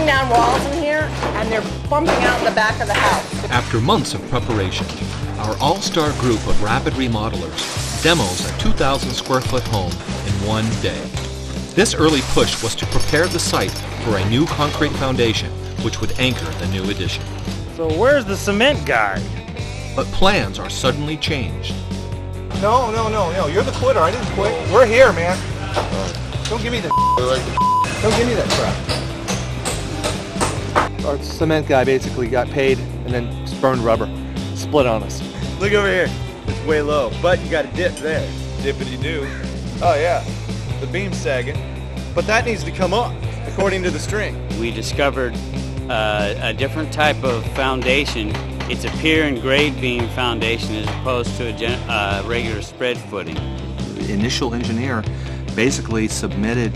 down walls in here, and they're bumping out the back of the house. After months of preparation, our all-star group of rapid remodelers demos a 2,000 square foot home in one day. This early push was to prepare the site for a new concrete foundation which would anchor the new addition. So where's the cement guy? But plans are suddenly changed. No, you're the quitter. I didn't quit. We're here, man. Don't give me the Don't give me that crap. Our cement guy basically got paid and then burned rubber. Split on us. Look over here. It's way low, but you got a dip there. Dippity do. Oh yeah, the beam's sagging, but that needs to come up according to the string. We discovered a different type of foundation. It's a pier and grade beam foundation as opposed to a regular spread footing. The initial engineer basically submitted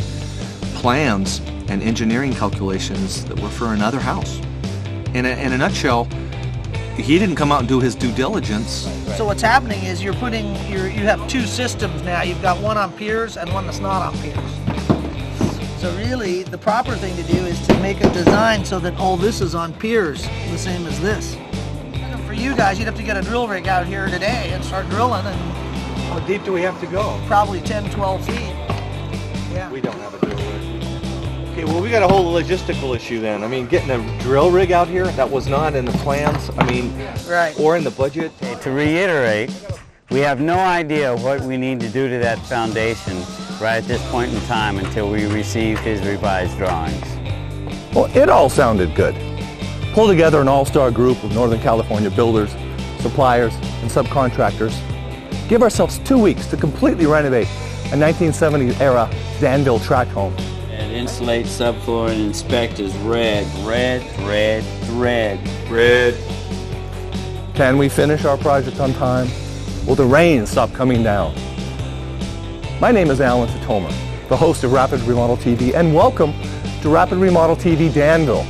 plans and engineering calculations that were for another house. In a nutshell, he didn't come out and do his due diligence. So what's happening is you have two systems now. You've got one on piers and one that's not on piers. So really, the proper thing to do is to make a design so that all this is on piers, the same as this. For you guys, you'd have to get a drill rig out here today and start drilling. And how deep do we have to go? Probably 10, 12 feet. Yeah. We don't have a drill rig. Okay, well, we got a whole logistical issue then. I mean, getting a drill rig out here, that was not in the plans, right. Or in the budget. Okay, to reiterate, we have no idea what we need to do to that foundation right at this point in time until we receive his revised drawings. Well, it all sounded good. Pull together an all-star group of Northern California builders, suppliers, and subcontractors. Give ourselves 2 weeks to completely renovate a 1970s era Danville tract home. And insulate subfloor and inspect as red. Can we finish our project on time? Will the rain stop coming down? My name is Alan Tatomer, the host of Rapid Remodel TV, and welcome to Rapid Remodel TV Danville.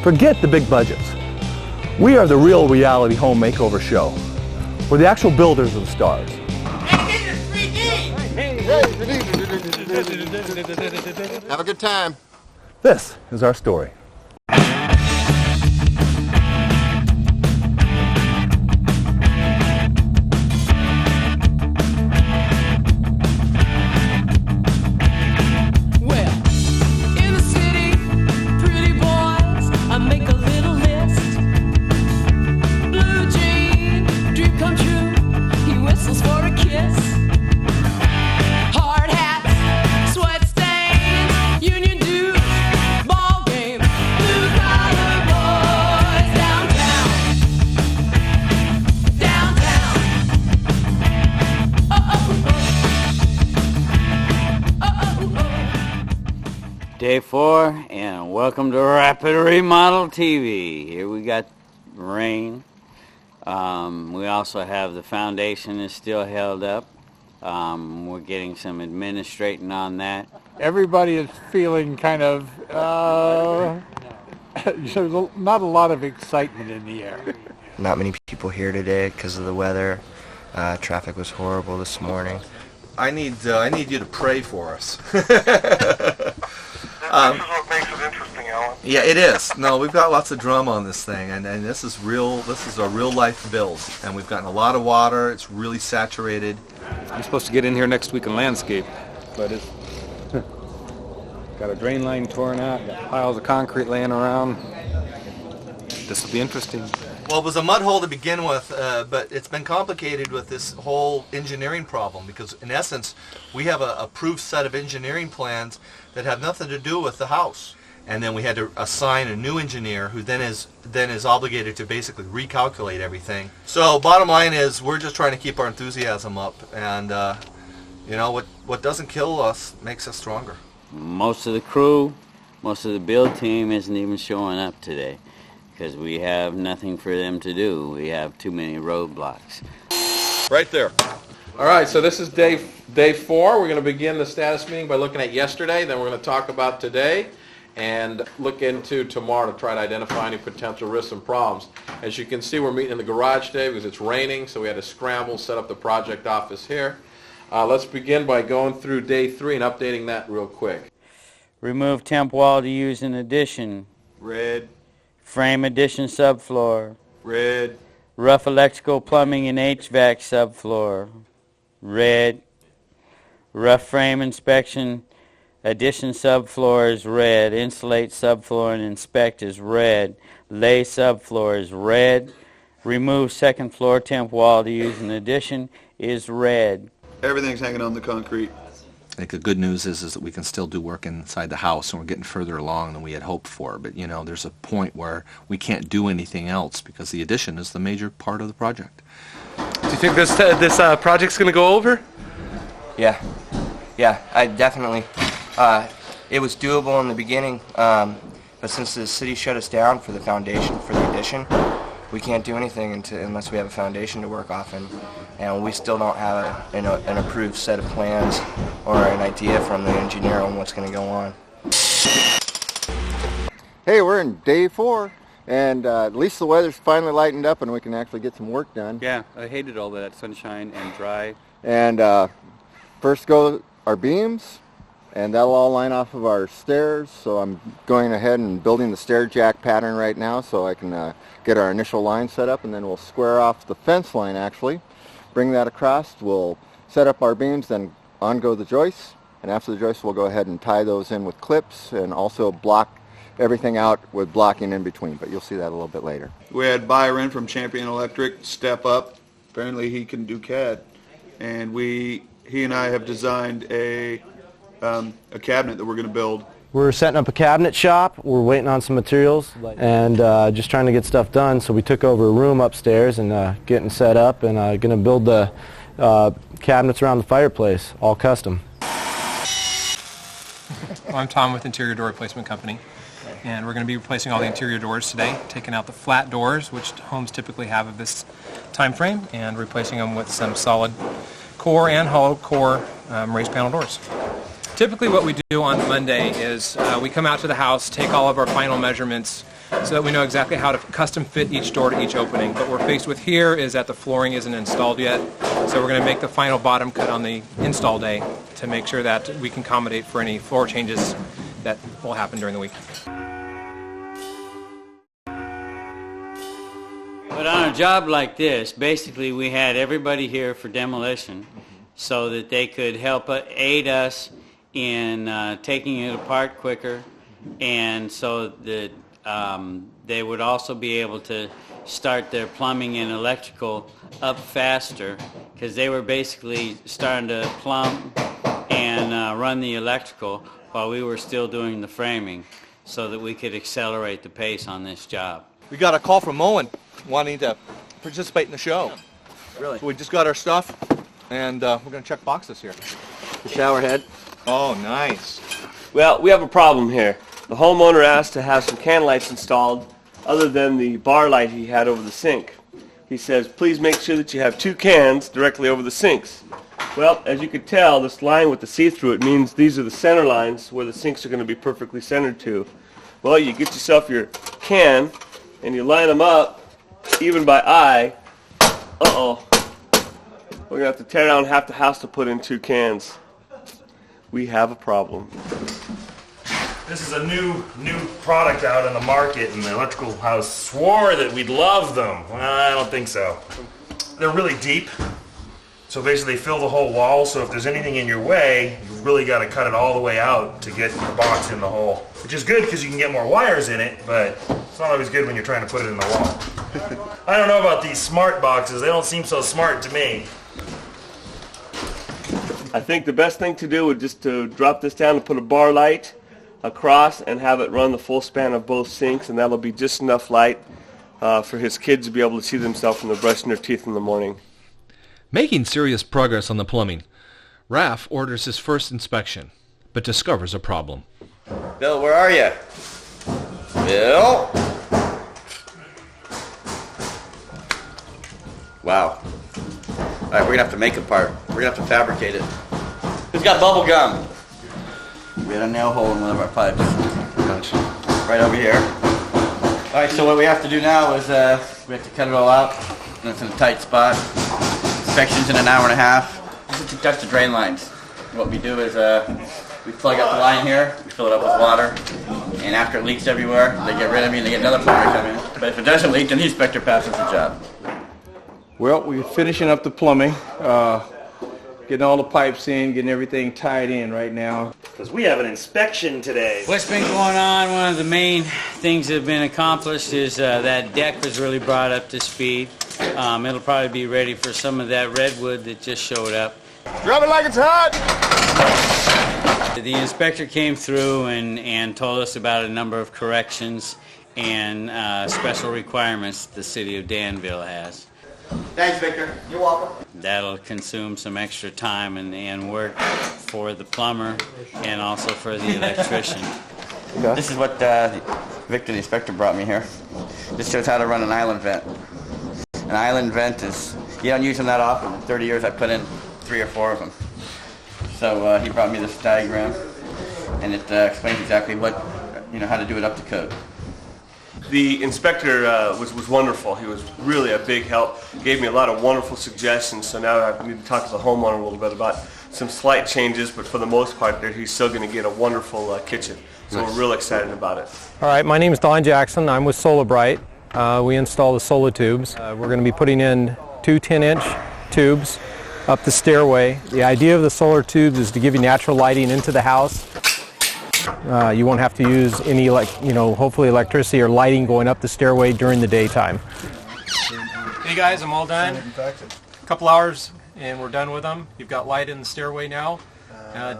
Forget the big budgets. We are the real reality home makeover show. We're the actual builders of the stars. Have a good time. This is our story. Day 4, and welcome to Rapid Remodel TV. Here we got rain. We also have the foundation is still held up. We're getting some administrating on that. Everybody is feeling kind of, there's not a lot of excitement in the air. Not many people here today because of the weather. Traffic was horrible this morning. I need you to pray for us. This is what makes it interesting, Alan. Yeah, it is. No, we've got lots of drama on this thing, and this is real. This is a real life build, and we've gotten a lot of water. It's really saturated. I'm supposed to get in here next week and landscape, but it's got a drain line torn out, got piles of concrete laying around. This will be interesting. Well, it was a mud hole to begin with, but it's been complicated with this whole engineering problem because, in essence, we have a approved set of engineering plans that have nothing to do with the house. And then we had to assign a new engineer who then is obligated to basically recalculate everything. So bottom line is we're just trying to keep our enthusiasm up, and what doesn't kill us makes us stronger. Most of the crew, most of the build team isn't even showing up today because we have nothing for them to do. We have too many roadblocks. Right there. All right, so this is day 4. We're going to begin the status meeting by looking at yesterday. Then we're going to talk about today and look into tomorrow to try to identify any potential risks and problems. As you can see, we're meeting in the garage today because it's raining, so we had to scramble, set up the project office here. Let's begin by going through day 3 and updating that real quick. Remove temp wall to use in addition. Red. Frame addition subfloor. Red. Rough electrical, plumbing, and HVAC subfloor. Red. Rough frame inspection, addition subfloor is red. Insulate subfloor and inspect is red. Lay subfloor is red. Remove second floor temp wall to use an addition is red. Everything's hanging on the concrete. I think the good news is that we can still do work inside the house, and we're getting further along than we had hoped for. But, you know, there's a point where we can't do anything else because the addition is the major part of the project. Do you think this project's going to go over? Yeah, I definitely. It was doable in the beginning, but since the city shut us down for the foundation for the addition, we can't do anything unless we have a foundation to work off, and we still don't have an approved set of plans or an idea from the engineer on what's going to go on. Hey, we're in day 4, and at least the weather's finally lightened up and we can actually get some work done. Yeah, I hated all that sunshine and dry. And first go our beams, and that'll all line off of our stairs, so I'm going ahead and building the stair jack pattern right now so I can get our initial line set up, and then we'll square off the fence line actually, bring that across, we'll set up our beams, then on go the joists, and after the joists we'll go ahead and tie those in with clips and also block everything out with blocking in between, but you'll see that a little bit later. We had Byron from Champion Electric step up. Apparently he can do CAD, and he and I have designed a cabinet that we're going to build. We're setting up a cabinet shop. We're waiting on some materials and just trying to get stuff done. So we took over a room upstairs and getting set up and going to build the cabinets around the fireplace, all custom. I'm Tom with Interior Door Replacement Company, and we're going to be replacing all the interior doors today, taking out the flat doors, which homes typically have of this time frame, and replacing them with some solid core and hollow core raised panel doors. Typically what we do on Monday is we come out to the house, take all of our final measurements so that we know exactly how to custom fit each door to each opening. What we're faced with here is that the flooring isn't installed yet, so we're going to make the final bottom cut on the install day to make sure that we can accommodate for any floor changes that will happen during the week. But on a job like this, basically we had everybody here for demolition so that they could help aid us in taking it apart quicker, and so that they would also be able to start their plumbing and electrical up faster, because they were basically starting to plumb and run the electrical while we were still doing the framing, so that we could accelerate the pace on this job. We got a call from Owen wanting to participate in the show. Really? So we just got our stuff, and we're going to check boxes here. The shower head. Oh, nice. Well, we have a problem here. The homeowner asked to have some can lights installed other than the bar light he had over the sink. He says, please make sure that you have 2 cans directly over the sinks. Well, as you can tell, this line with the see-through, it means these are the center lines where the sinks are going to be perfectly centered to. Well, you get yourself your can and you line them up even by eye. Uh-oh. We're going to have to tear down half the house to put in 2 cans. We have a problem. This is a new product out in the market, and the electrical house swore that we'd love them. Well, I don't think so. They're really deep, so basically they fill the whole wall, so if there's anything in your way, you've really got to cut it all the way out to get your box in the hole. Which is good because you can get more wires in it, but it's not always good when you're trying to put it in the wall. I don't know about these smart boxes. They don't seem so smart to me. I think the best thing to do would just to drop this down and put a bar light across and have it run the full span of both sinks, and that'll be just enough light for his kids to be able to see themselves when they're brushing their teeth in the morning. Making serious progress on the plumbing, Raph orders his first inspection, but discovers a problem. Bill, where are you? Bill? Wow. All right, we're gonna have to make a part. We're gonna have to fabricate it. Who's got bubble gum? We had a nail hole in one of our pipes. Gotcha. Right over here. All right, so what we have to do now is we have to cut it all out. And it's in a tight spot. Sections in an hour and a half. That's the drain lines. What we do is we plug up the line here. We fill it up with water. And after it leaks everywhere, they get rid of me and they get another plumber to come in. But if it doesn't leak, then the inspector passes the job. Well, we're finishing up the plumbing, getting all the pipes in, getting everything tied in right now. Because we have an inspection today. What's been going on, one of the main things that have been accomplished is that deck was really brought up to speed. It'll probably be ready for some of that redwood that just showed up. Drop it like it's hot! The inspector came through and told us about a number of corrections and special requirements the city of Danville has. Thanks, Victor. You're welcome. That'll consume some extra time and work for the plumber and also for the electrician. This is what Victor, the inspector, brought me here. This shows how to run an island vent. An island vent is, you don't use them that often. In 30 years I put in 3 or 4 of them. So he brought me this diagram, and it explains exactly what, how to do it up to code. The inspector was wonderful. He was really a big help. Gave me a lot of wonderful suggestions. So now I need to talk to the homeowner a little bit about some slight changes, but for the most part, he's still going to get a wonderful kitchen. So Nice. we're real excited about it. All right, my name is Don Jackson. I'm with SolarBrite. We install the solar tubes. We're going to be putting in 2 10-inch tubes up the stairway. The idea of the solar tubes is to give you natural lighting into the house. You won't have to use any, hopefully electricity or lighting going up the stairway during the daytime. Hey guys, I'm all done. A couple hours and we're done with them. You've got light in the stairway now.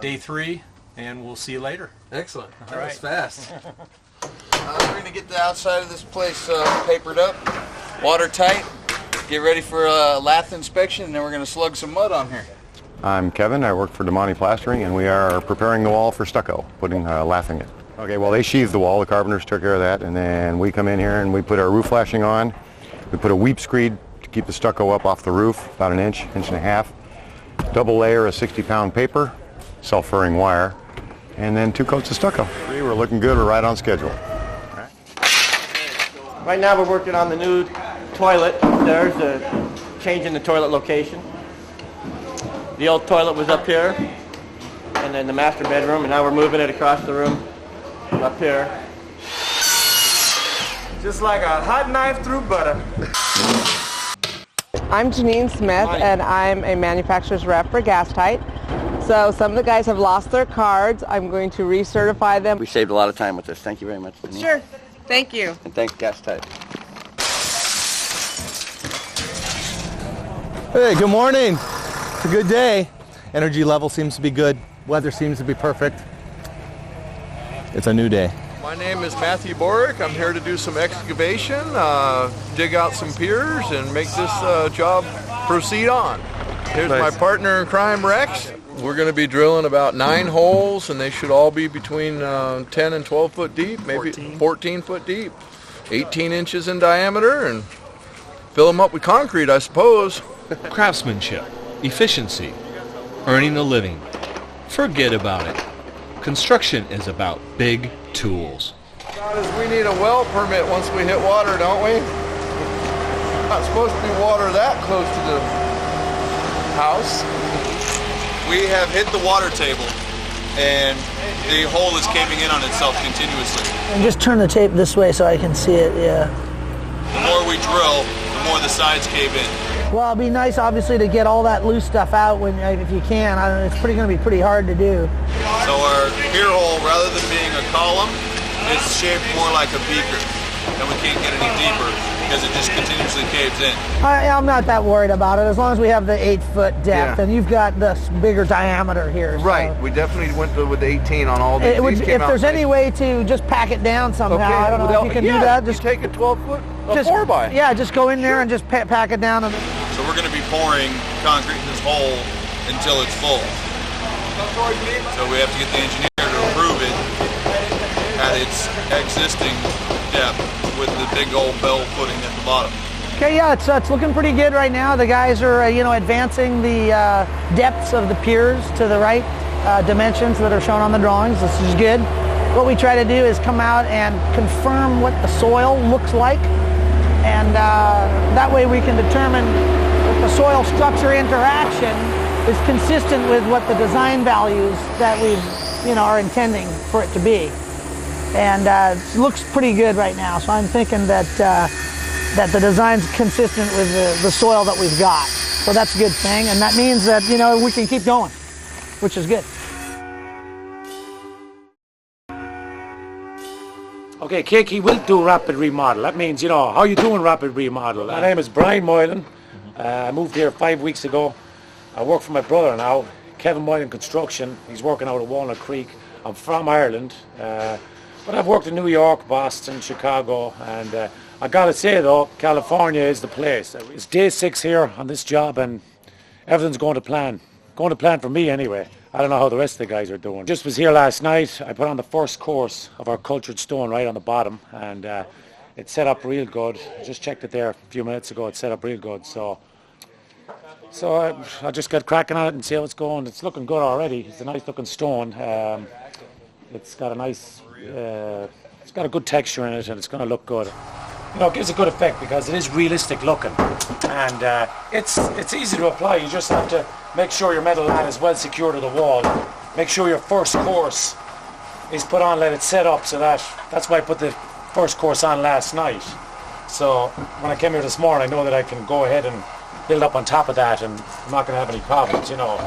Day 3, and we'll see you later. Excellent. All right. Fast. We're going to get the outside of this place papered up, watertight, get ready for a lath inspection, and then we're going to slug some mud on here. I'm Kevin. I work for Damani Plastering, and we are preparing the wall for stucco, lathing it. Okay, well, they sheathed the wall. The carpenters took care of that, and then we come in here and we put our roof flashing on. We put a weep screed to keep the stucco up off the roof, about an inch and a half. Double layer of 60-pound paper, self-furring wire, and then 2 coats of stucco. We're looking good. We're right on schedule. Right now we're working on the new toilet upstairs, changing the toilet location. The old toilet was up here, and then the master bedroom, and now we're moving it across the room up here. Just like a hot knife through butter. I'm Janine Smith, and I'm a manufacturer's rep for Gas-Tight. So some of the guys have lost their cards. I'm going to recertify them. We saved a lot of time with this. Thank you very much, Denise. Sure. Thank you. And thanks, Gas-Tight. Hey, good morning. It's a good day. Energy level seems to be good. Weather seems to be perfect. It's a new day. My name is Matthew Borick. I'm here to do some excavation, dig out some piers, and make this job proceed on. Here's my partner in crime, Rex. We're going to be drilling about 9 holes, and they should all be between 10 and 12 foot deep, maybe 14 foot deep, 18 inches in diameter, and fill them up with concrete, I suppose. Craftsmanship, efficiency, earning a living. Forget about it. Construction is about big tools. We need a well permit once we hit water, don't we? Not supposed to be water that close to the house. We have hit the water table, and the hole is caving in on itself continuously. And just turn the tape this way so I can see it, yeah. The more we drill, the more the sides cave in. Well, it'd be nice, obviously, to get all that loose stuff out if you can. It's going to be pretty hard to do. So our pier hole, rather than being a column, is shaped more like a beaker. And we can't get any deeper because it just continuously caves in. I'm not that worried about it, as long as we have the 8-foot depth, and you've got this bigger diameter here. So. Right, we definitely went with 18 on all these. If there's any way to just pack it down somehow, Okay, I don't know if you can do that. Just take a 12-foot, just 4x. Yeah, just go in there and just pack it down. So we're going to be pouring concrete in this hole until it's full. So we have to get the engineer to approve it at its existing depth with the big old bell footing at the bottom. Okay, yeah, it's looking pretty good right now. The guys are advancing the depths of the piers to the right dimensions that are shown on the drawings. This is good. What we try to do is come out and confirm what the soil looks like, and that way we can determine if the soil structure interaction is consistent with what the design values that we are intending for it to be. and it looks pretty good right now. So I'm thinking that that the design's consistent with the soil that we've got. So that's a good thing, and that means that, you know, we can keep going, which is good. Okay, Kiki, we'll do rapid remodel. That means, you know, how you doing rapid remodel? My name is Brian Moylan. I moved here 5 weeks ago. I work for my brother now, Kevin Moylan Construction. He's working out at Walnut Creek. I'm from Ireland, but I've worked in New York, Boston, Chicago, and I gotta say though, California is the place. It's day 6 here on this job, and everything's going to plan. Going to plan for me anyway. I don't know how the rest of the guys are doing. Just was here last night. I put on the first course of our cultured stone right on the bottom, and it's set up real good. I just checked it there a few minutes ago. It's set up real good. So I just got cracking on it and see how it's going. It's looking good already. It's a nice looking stone. It's got a nice, it's got a good texture in it, and it's going to look good. You know, it gives a good effect because it is realistic looking, and it's easy to apply. You just have to make sure your metal line is well secured to the wall. Make sure your first course is put on, let it set up, so that's why I put the first course on last night. So when I came here this morning, I know that I can go ahead and build up on top of that, and I'm not going to have any problems, you know.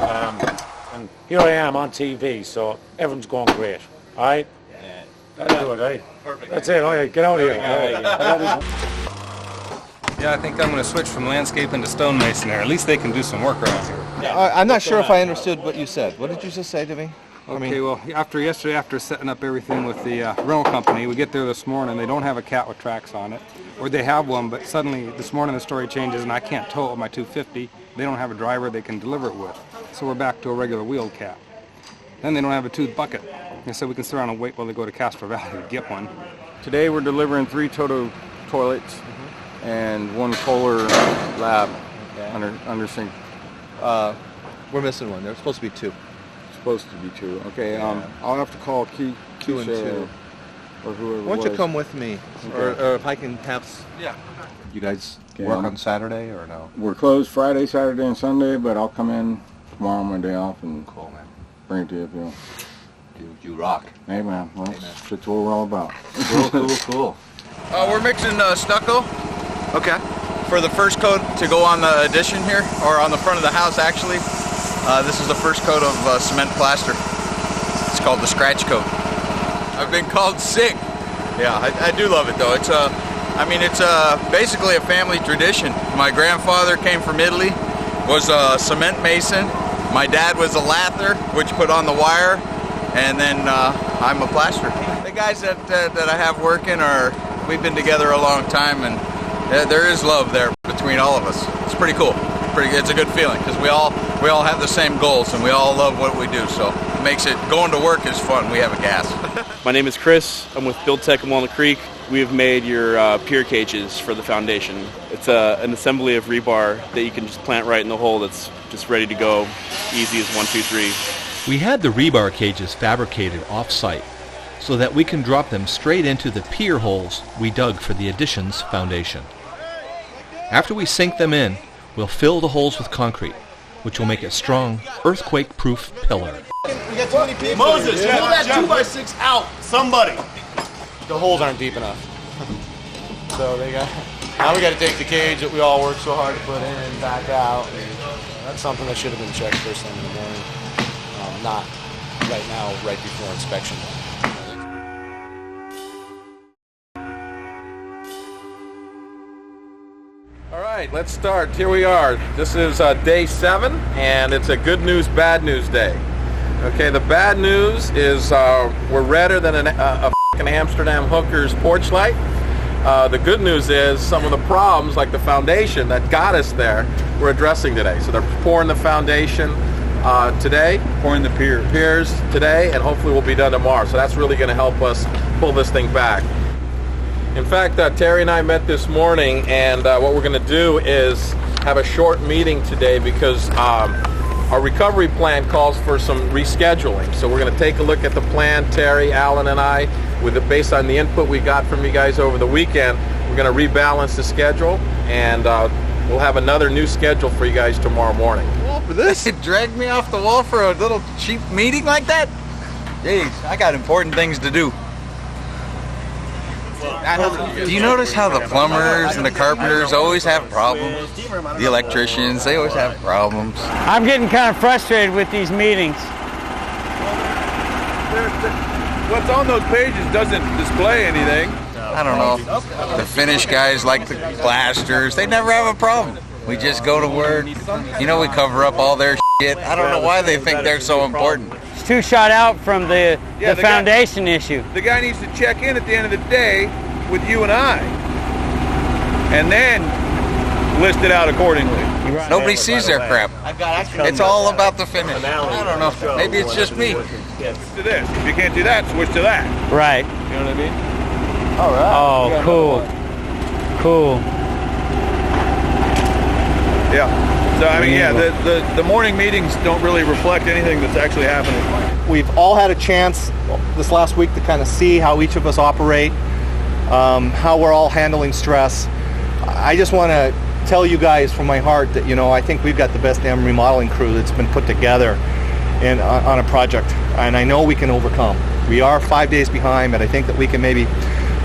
And here I am on TV, so everything's going great. All right? That'll do it, eh? Perfect. That's it. All right, get out of here. Yeah, I think I'm going to switch from landscaping to stonemasonry. At least they can do some work around here. I'm not sure if I understood what you said. What did you just say to me? Okay, well, yesterday, after setting up everything with the rental company, we get there this morning, they don't have a cat with tracks on it. Or they have one, but suddenly this morning the story changes and I can't tow it with my 250. They don't have a driver they can deliver it with. So we're back to a regular wheeled cat. Then they don't have a tooth bucket. They said we can sit around and wait while they go to Castro Valley to get one. Today we're delivering 3 Toto toilets and 1 Kohler lab under sink. We're missing one. There's supposed to be 2. Supposed to be 2. Okay, I'll have to call 2 and 2 or whoever. Why don't you come with me, or if I can have. Yeah. You guys work on Saturday or no? We're closed Friday, Saturday, and Sunday, but I'll come in tomorrow on my day off and bring it to you if you want. You rock. Hey man, well, that's what we're all about. Cool. We're mixing stucco. Okay. For the first coat to go on the addition here, or on the front of the house actually. This is the first coat of cement plaster. It's called the scratch coat. I've been called sick. Yeah, I do love it though. It's basically a family tradition. My grandfather came from Italy, was a cement mason. My dad was a lather, which put on the wire, and then I'm a plasterer. The guys that I have working we've been together a long time, and there is love there between all of us. It's pretty cool. It's a good feeling because we all have the same goals and we all love what we do. So it makes it going to work is fun. We have a gas. My name is Chris. I'm with Build Tech in Walnut Creek. We have made your Pier Cages for the foundation. It's an assembly of rebar that you can just plant right in the hole that's just ready to go, easy as 1, 2, 3. We had the rebar cages fabricated off-site so that we can drop them straight into the pier holes we dug for the addition's foundation. After we sink them in, we'll fill the holes with concrete, which will make a strong, earthquake-proof pillar. We got too many people. Moses, pull that 2x6 out. Somebody. The holes aren't deep enough. So now we got to take the cage that we all worked so hard to put in and back out. That's something that should have been checked first thing in the morning. Not right now, right before inspection. All right, let's start. Here we are. This is day 7, and it's a good news, bad news day. Okay, the bad news is we're redder than a f***ing Amsterdam hooker's porch light. The good news is some of the problems, like the foundation that got us there, we're addressing today. So they're pouring the foundation today. Pouring the piers today, and hopefully we'll be done tomorrow. So that's really going to help us pull this thing back. In fact, Terry and I met this morning, and what we're going to do is have a short meeting today because our recovery plan calls for some rescheduling. So we're going to take a look at the plan, Terry, Alan, and I, based on the input we got from you guys over the weekend. We're going to rebalance the schedule, and we'll have another new schedule for you guys tomorrow morning. For this? It dragged me off the wall for a little cheap meeting like that? Jeez, I got important things to do. Do you notice how the plumbers and the carpenters always have problems? The electricians, they always have problems. I'm getting kind of frustrated with these meetings. What's on those pages doesn't display anything. I don't know. The finish guys like the plasters. They never have a problem. We just go to work. You know, we cover up all their shit. I don't know why they think they're so important. It's too shot out from the foundation issue. The guy needs to check in at the end of the day with you and I, and then list it out accordingly. Nobody sees their crap. It's all about the finish. I don't know. Maybe it's just me. Switch to this. If you can't do that, switch to that. Right. You know what I mean? All right. Oh, cool. Cool. Yeah. So, I mean, yeah, the morning meetings don't really reflect anything that's actually happening. We've all had a chance this last week to kind of see how each of us operate, how we're all handling stress. I just want to tell you guys from my heart that, you know, I think we've got the best damn remodeling crew that's been put together on a project, and I know we can overcome. We are 5 days behind, but I think that we can maybe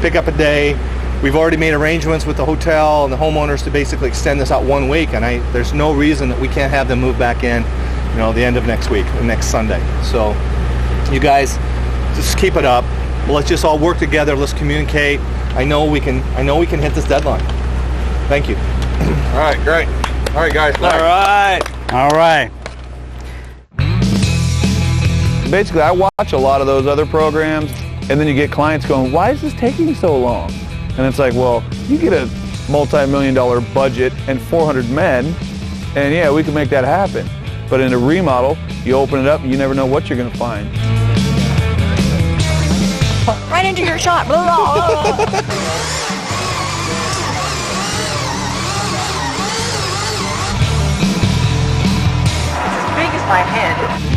pick up a day. We've already made arrangements with the hotel and the homeowners to basically extend this out 1 week, and there's no reason that we can't have them move back in, you know, the end of next week, next Sunday. So you guys just keep it up. Let's just all work together. Let's communicate. I know we can hit this deadline. Thank you. All right, great. All right, guys. All right. All right. Basically, I watch a lot of those other programs, and then you get clients going, why is this taking so long? And it's like, well, you get a multi-million-dollar budget and 400 men, and yeah, we can make that happen. But in a remodel, you open it up, and you never know what you're going to find. Right into your shot. Blah, blah, blah. As big as my head.